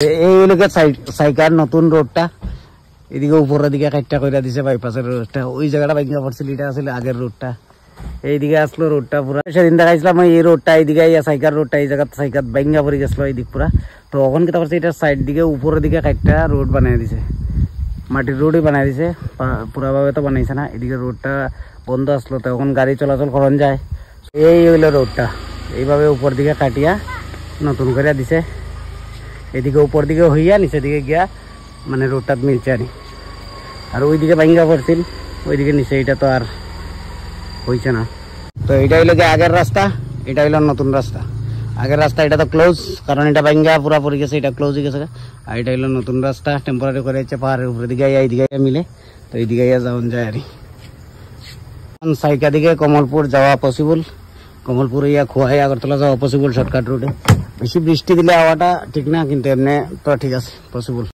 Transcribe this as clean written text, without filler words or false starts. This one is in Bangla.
এইগুলোকে সাইকার নতুন রোডটা এদিকে উপরের দিকে কাটটা করে দিছে বাইপাসের রোডটা। ওই জায়গাটা ভাঙ্গা পড়ছিল, এটা আসলে আগের রোডটা। এইদিকে আসলো রোডটা পুরা। সেদিন দেখাইছিলাম এই রোডটা, এইদিকে সাইকার রোডটা এই জায়গা সাইকার ভাঙ্গা পড়ে গেছিল এইদিক পুরা। তো ওখান কি তারপর এটার সাইড দিকে উপরের দিকে কাটটা রোড বানাই দিছে, মাটির রোডই বানাই দিছে, পুরাভাবে তো বানাইছে না। এদিকে রোডটা বন্ধ আসলো, তো এখন গাড়ি চলাচল করন যায়। এই হইলো রোডটা, এইভাবে উপর দিকে কাটিয়া নতুন করে দিছে। এদিকে উপর দিকে হইয়া নিচের দিকে গিয়া মানে রোডটা মিলছে আনি। আর ওইদিকে ভাঙ্গা পড়ছিল, ওইদিকে নিচে, এটা তো আর হইছে না। তো এটা হইলো যে আগের রাস্তা, এটা হইলো নতুন রাস্তা। আগের রাস্তা এটা তো ক্লোজ, কারণ এটা ভাঙ্গা পুরা পড়ে গেছে, এটা ক্লোজ হয়ে গেছে। আর এটা হইলো নতুন রাস্তা, টেম্পোরারি করে হচ্ছে পাহাড়ের উপরে দিকে এইদিকে মিলে। তো এইদিকে যাওয়া যায় আর সাইকা দিকে কমলপুর যাওয়া পসিবল, কমলপুর ইয়া খোয়াই আগরতলা যাওয়া পসিবল শর্টকাট রোডে। বেশি বৃষ্টি দিলে হওয়াটা ঠিক না, কিন্তু এমনি তো ঠিক আছে, পসিবল।